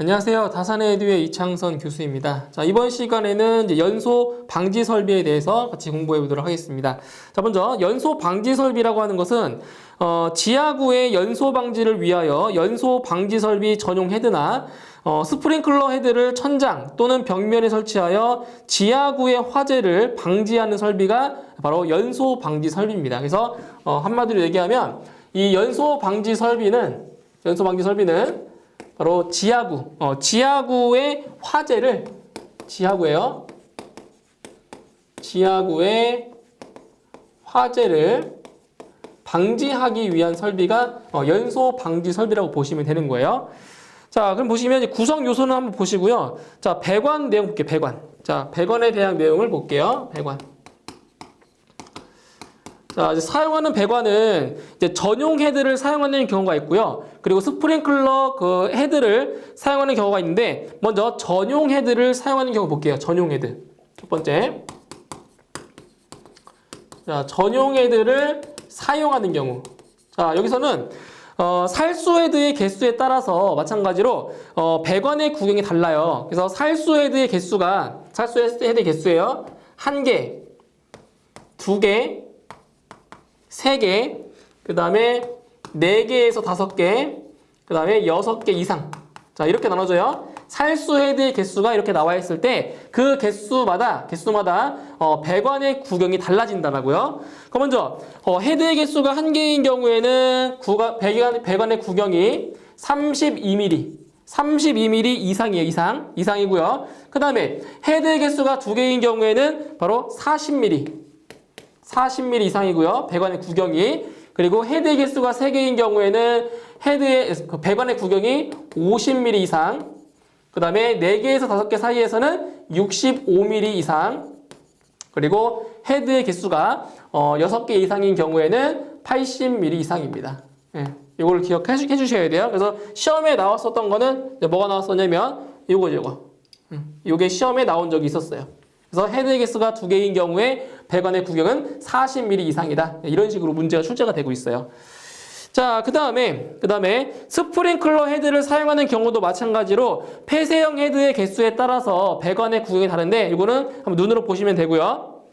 안녕하세요. 다산의 에듀의 이창선 교수입니다. 자, 이번 시간에는 이제 연소 방지 설비에 대해서 같이 공부해 보도록 하겠습니다. 자, 먼저 연소 방지 설비라고 하는 것은 지하구의 연소 방지를 위하여 연소 방지 설비 전용 헤드나 스프링클러 헤드를 천장 또는 벽면에 설치하여 지하구의 화재를 방지하는 설비가 바로 연소 방지 설비입니다. 그래서 한마디로 얘기하면 이 연소 방지 설비는 바로 지하구의 화재를 지하구의 화재를 방지하기 위한 설비가 연소 방지 설비라고 보시면 되는 거예요. 자, 그럼 보시면 이제 구성 요소는 한번 보시고요. 자, 배관 내용 볼게요. 배관. 자, 배관에 대한 내용을 볼게요. 배관. 자, 이제 사용하는 배관은 이제 전용 헤드를 사용하는 경우가 있고요. 그리고 스프링클러 그 헤드를 사용하는 경우가 있는데, 먼저 전용 헤드를 사용하는 경우 볼게요. 전용 헤드. 첫 번째. 자, 전용 헤드를 사용하는 경우. 자, 여기서는 살수 헤드의 개수에 따라서 마찬가지로 배관의 구경이 달라요. 그래서 살수 헤드의 개수예요. 1개, 2개, 3개, 그 다음에 4개에서 5개, 그 다음에 6개 이상. 자, 이렇게 나눠져요. 살수 헤드의 개수가 이렇게 나와 있을 때 그 개수마다 배관의 구경이 달라진다라고요. 그럼 먼저 헤드의 개수가 1개인 경우에는 배관의 구경이 32mm 이상이고요. 그 다음에 헤드의 개수가 2개인 경우에는 바로 40mm 이상이고요. 배관의 구경이. 그리고 헤드의 개수가 3개인 경우에는 배관의 구경이 50mm 이상. 그 다음에 4개에서 5개 사이에서는 65mm 이상. 그리고 헤드의 개수가 6개 이상인 경우에는 80mm 이상입니다. 예, 이걸 기억해 주셔야 돼요. 그래서 시험에 나왔었던 거는 뭐가 나왔었냐면 이거. 이게 시험에 나온 적이 있었어요. 그래서 헤드의 개수가 2개인 경우에 배관의 구경은 40mm 이상이다. 이런 식으로 문제가 출제가 되고 있어요. 자, 그 다음에 스프링클러 헤드를 사용하는 경우도 마찬가지로 폐쇄형 헤드의 개수에 따라서 배관의 구경이 다른데 이거는 한번 눈으로 보시면 되고요.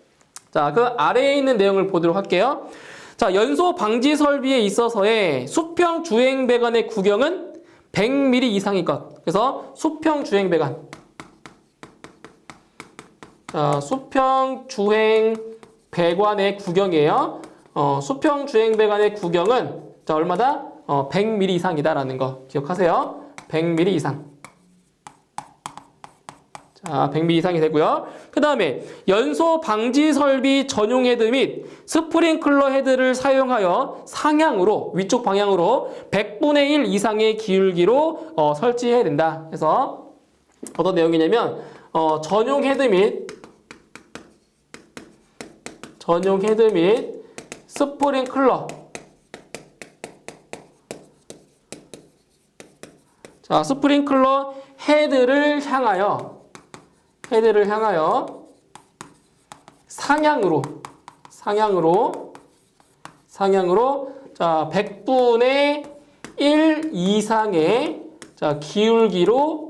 자, 그 아래에 있는 내용을 보도록 할게요. 자, 연소 방지 설비에 있어서의 수평 주행 배관의 구경은 100mm 이상인 것. 그래서 수평 주행 배관. 자, 수평 주행 배관의 구경이에요. 수평 주행 배관의 구경은 자, 얼마다? 100mm 이상이다라는 거 기억하세요. 100mm 이상. 자, 100mm 이상이 되고요. 그 다음에 연소 방지 설비 전용 헤드 및 스프링클러 헤드를 사용하여 상향으로 위쪽 방향으로 100분의 1 이상의 기울기로 설치해야 된다. 그래서 어떤 내용이냐면 전용 헤드 및 스프링클러. 자, 스프링클러 헤드를 향하여 상향으로 자, 100분의 1 이상의 자, 기울기로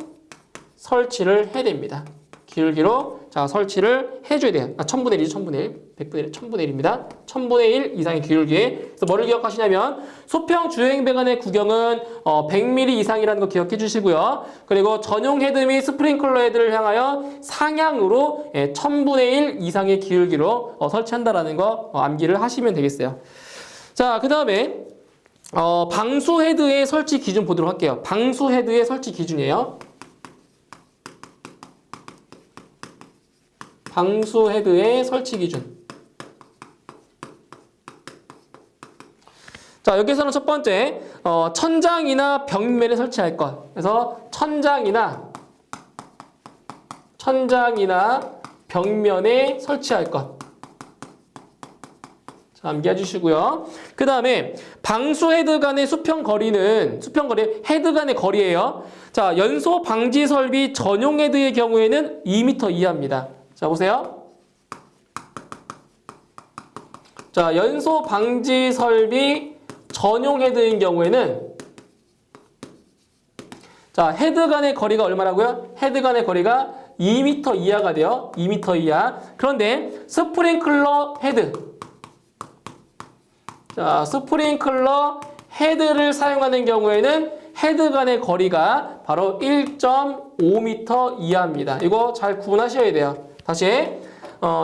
설치를 해야 됩니다. 기울기로 자, 설치를 해줘야 돼요. 1000분의 1이죠. 1000분의 1입니다. 1000분의 1 이상의 기울기에. 그래서 뭐를 기억하시냐면 수평 주행 배관의 구경은 100mm 이상이라는 거 기억해 주시고요. 그리고 전용 헤드 및 스프링클러 헤드를 향하여 상향으로 1000분의 1 이상의 기울기로 설치한다라는 거 암기를 하시면 되겠어요. 자, 그 다음에 방수 헤드의 설치 기준 보도록 할게요. 방수 헤드의 설치 기준이에요. 방수 헤드의 설치 기준. 자, 여기서는 첫 번째, 천장이나 벽면에 설치할 것. 그래서 천장이나 벽면에 설치할 것. 자, 암기해 주시고요. 그 다음에 방수 헤드 간의 헤드 간의 거리예요. 자, 연소 방지 설비 전용 헤드의 경우에는 2m 이하입니다. 자, 보세요. 자, 연소 방지 설비 전용 헤드인 경우에는 자, 헤드 간의 거리가 얼마라고요? 헤드 간의 거리가 2m 이하가 돼요. 2m 이하. 그런데 스프링클러 헤드. 자, 스프링클러 헤드를 사용하는 경우에는 헤드 간의 거리가 바로 1.5m 이하입니다. 이거 잘 구분하셔야 돼요. 다시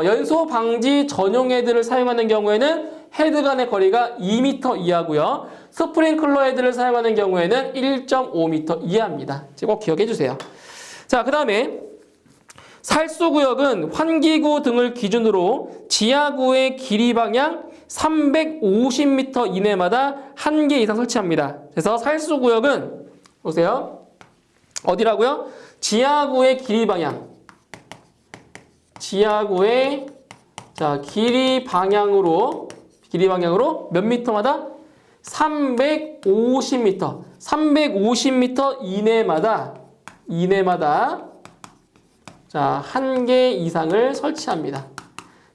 연소 방지 전용 헤드를 사용하는 경우에는 헤드 간의 거리가 2m 이하고요. 스프링클러 헤드를 사용하는 경우에는 1.5m 이하입니다. 꼭 기억해 주세요. 자, 그 다음에 살수구역은 환기구 등을 기준으로 지하구의 길이 방향 350m 이내마다 1개 이상 설치합니다. 그래서 살수구역은 보세요. 어디라고요? 지하구의 길이 방향. 지하구의 길이 방향으로 몇 미터마다? 350m. 350m 이내마다 자, 1개 이상을 설치합니다.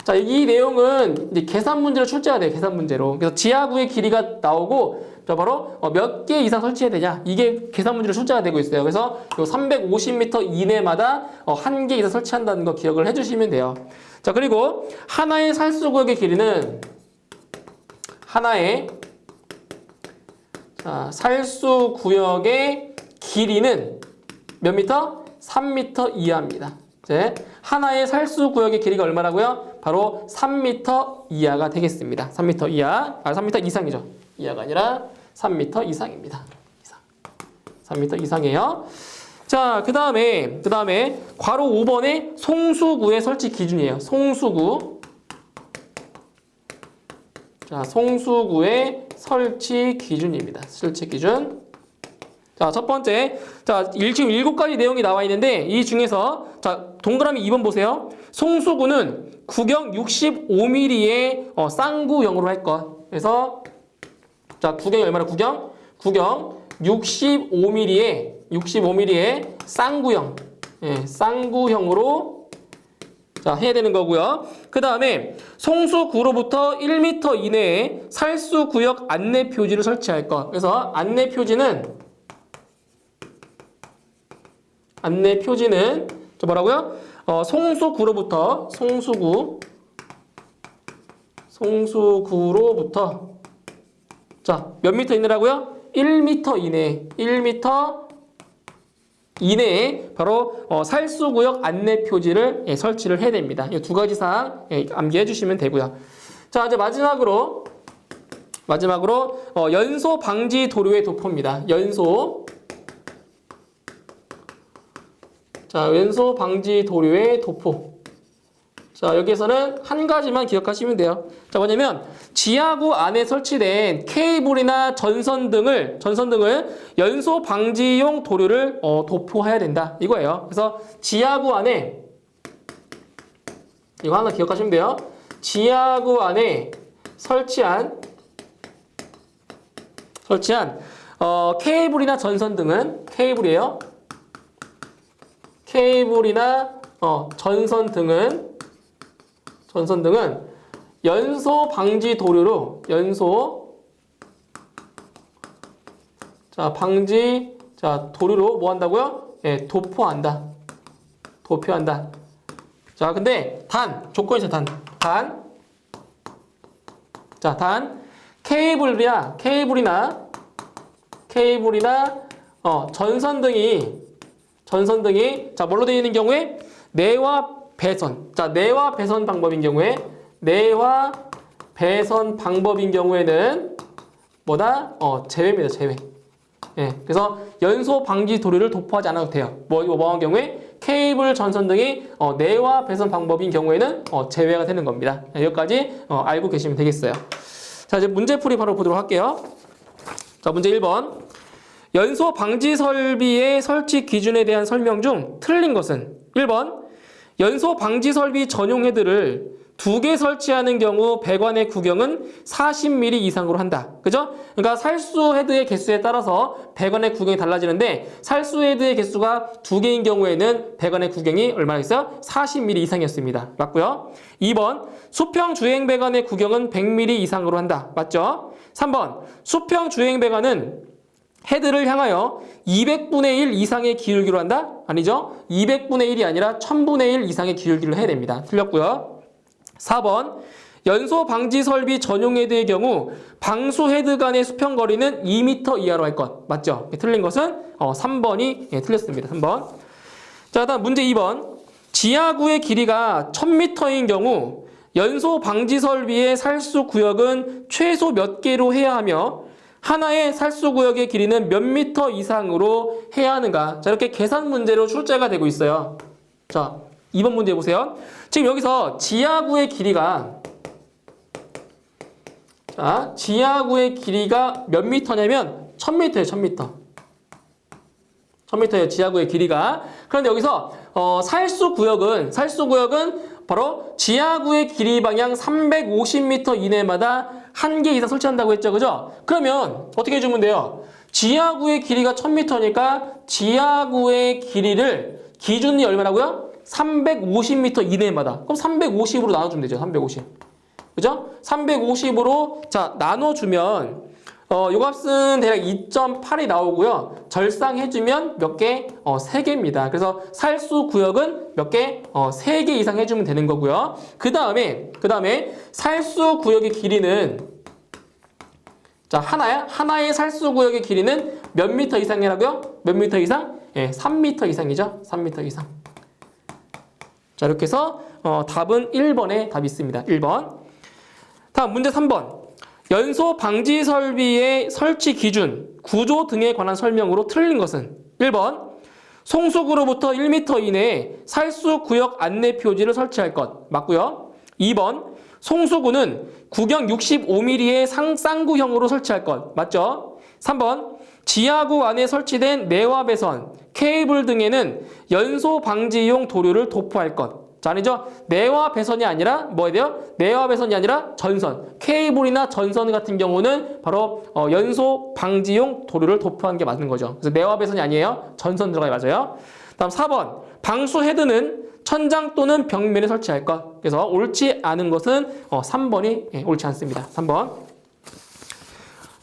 자, 이 내용은 이제 계산 문제로 출제가 돼요. 계산 문제로. 그래서 지하구의 길이가 나오고 바로 몇 개 이상 설치해야 되냐. 이게 계산 문제로 출제가 되고 있어요. 그래서 요 350m 이내마다 1개 이상 설치한다는 거 기억을 해주시면 돼요. 자, 그리고 하나의 살수구역의 길이는 살수구역의 길이는 몇 미터? 3m 이하입니다. 이제 하나의 살수구역의 길이가 얼마라고요? 바로 3m 이하가 되겠습니다. 3m 이하, 3m 이상이죠. 이하가 아니라 3m 이상입니다. 3m 이상이에요. 자, 그 다음에 괄호 5번에 송수구의 설치 기준이에요. 송수구. 자, 송수구의 설치 기준입니다. 설치 기준. 자, 첫 번째. 자, 지금 7가지 내용이 나와 있는데 이 중에서 자, 동그라미 2번 보세요. 송수구는 구경 65mm의 쌍구형으로 할 것. 그래서 자, 구경이 얼마나 구경 65mm의 쌍구형. 예, 쌍구형으로 자, 해야 되는 거고요. 그 다음에 송수구로부터 1m 이내에 살수구역 안내 표지를 설치할 것. 그래서 안내 표지는 저 뭐라고요? 송수구로부터 자, 몇 미터 이내라고요? 1m 이내에 바로 살수구역 안내 표지를 설치를 해야 됩니다. 이 두 가지 사항 암기해 주시면 되고요. 자, 이제 마지막으로 연소 방지 도료의 도포입니다. 연소 방지 도료의 도포. 자, 여기에서는 한 가지만 기억하시면 돼요. 자, 뭐냐면 지하구 안에 설치된 케이블이나 전선 등을 연소 방지용 도료를 도포해야 된다. 이거예요. 그래서 지하구 안에 이거 하나 기억하시면 돼요. 지하구 안에 설치한 케이블이나 전선 등은 케이블이에요. 케이블이나 전선 등은 연소 방지 도료로 도료로 뭐 한다고요? 예, 도포한다. 자, 근데 조건이 있어요. 단 케이블이나 전선 등이 자, 뭘로 되어 있는 경우에 내화 배선. 자, 내화 배선 방법인 경우에는 뭐다? 제외입니다. 제외. 예. 그래서 연소 방지 도료를 도포하지 않아도 돼요. 뭐한 경우에 케이블, 전선 등이 내화 배선 방법인 경우에는 제외가 되는 겁니다. 여기까지 알고 계시면 되겠어요. 자, 이제 문제풀이 바로 보도록 할게요. 자, 문제 1번. 연소 방지 설비의 설치 기준에 대한 설명 중 틀린 것은 1번. 연소 방지 설비 전용 헤드를 2개 설치하는 경우 배관의 구경은 40mm 이상으로 한다. 그죠? 그러니까 살수 헤드의 개수에 따라서 배관의 구경이 달라지는데 살수 헤드의 개수가 2개인 경우에는 배관의 구경이 얼마나 있어요? 40mm 이상이었습니다. 맞고요. 2번. 수평 주행 배관의 구경은 100mm 이상으로 한다. 맞죠? 3번. 수평 주행 배관은 헤드를 향하여 200분의 1 이상의 기울기로 한다? 아니죠. 200분의 1이 아니라 1000분의 1 이상의 기울기를 해야 됩니다. 틀렸고요. 4번 연소 방지 설비 전용 헤드의 경우 방수 헤드 간의 수평 거리는 2m 이하로 할 것. 맞죠? 틀린 것은 3번이 틀렸습니다. 3번. 자, 다음 문제 2번. 지하구의 길이가 1000m인 경우 연소 방지 설비의 살수 구역은 최소 몇 개로 해야 하며 하나의 살수 구역의 길이는 몇 미터 이상으로 해야 하는가? 자, 이렇게 계산 문제로 출제가 되고 있어요. 자, 2번 문제 보세요. 지금 여기서 지하구의 길이가 몇 미터냐면 1000m예요, 1000m. 1000m예요, 지하구의 길이가. 그런데 여기서 살수 구역은 바로 지하구의 길이 방향 350m 이내마다 1개 이상 설치한다고 했죠, 그죠? 그러면 어떻게 해주면 돼요? 지하구의 길이가 1000m니까 지하구의 길이를 기준이 얼마라고요? 350m 이내마다. 그럼 350으로 나눠주면 되죠, 350. 그죠? 350으로 자 나눠주면 요 값은 대략 2.8이 나오고요. 절상해주면 몇 개? 3개입니다. 그래서 살수 구역은 몇 개? 3개 이상 해주면 되는 거고요. 그 다음에 살수 구역의 길이는 자 하나의 살수 구역의 길이는 몇 미터 이상이라고요? 몇 미터 이상? 예, 3미터 이상이죠. 3미터 이상. 자 이렇게 해서 답은 1번에 답이 있습니다. 1번. 다음 문제 3번. 연소 방지 설비의 설치 기준, 구조 등에 관한 설명으로 틀린 것은 1번. 송수구로부터 1m 이내에 살수 구역 안내 표지를 설치할 것. 맞고요. 2번. 송수구는 구경 65mm의 쌍구형으로 설치할 것. 맞죠? 3번. 지하구 안에 설치된 내화 배선, 케이블 등에는 연소 방지용 도료를 도포할 것. 자, 아니죠? 내화 배선이 아니라 뭐야 돼요? 내화 배선이 아니라 전선. 케이블이나 전선 같은 경우는 바로 연소 방지용 도료를 도포한 게 맞는 거죠. 그래서 내화 배선이 아니에요. 전선 들어가야 맞아요. 다음 4번. 방수 헤드는 천장 또는 벽면에 설치할 것. 그래서 옳지 않은 것은 3번이 옳지 않습니다. 3번.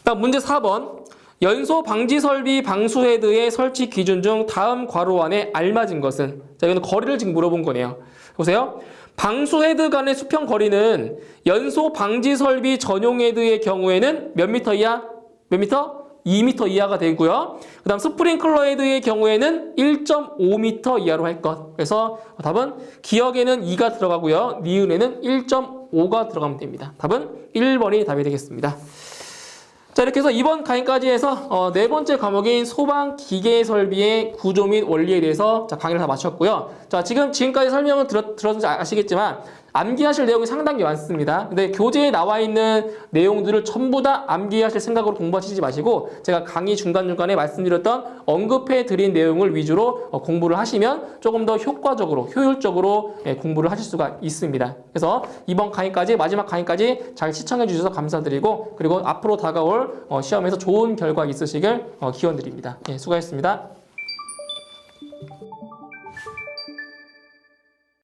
다음 문제 4번. 연소 방지 설비 방수 헤드의 설치 기준 중 다음 괄호 안에 알맞은 것은? 자, 이거는 거리를 지금 물어본 거네요. 보세요. 방수 헤드 간의 수평 거리는 연소 방지 설비 전용 헤드의 경우에는 몇 미터 이하? 몇 미터? 2m 이하가 되고요. 그 다음 스프링클러 헤드의 경우에는 1.5m 이하로 할 것. 그래서 답은 기역에는 2가 들어가고요. 니은에는 1.5가 들어가면 됩니다. 답은 1번이 답이 되겠습니다. 자, 이렇게 해서 이번 강의까지 해서 네 번째 과목인 소방 기계 설비의 구조 및 원리에 대해서 강의를 다 마쳤고요. 자, 지금까지 설명을 들었는지 아시겠지만 암기하실 내용이 상당히 많습니다. 근데 교재에 나와 있는 내용들을 전부 다 암기하실 생각으로 공부하시지 마시고 제가 강의 중간중간에 말씀드렸던 언급해 드린 내용을 위주로 공부를 하시면 조금 더 효과적으로, 효율적으로 공부를 하실 수가 있습니다. 그래서 이번 강의까지, 마지막 강의까지 잘 시청해 주셔서 감사드리고 그리고 앞으로 다가올 시험에서 좋은 결과 있으시길 기원드립니다. 수고하셨습니다.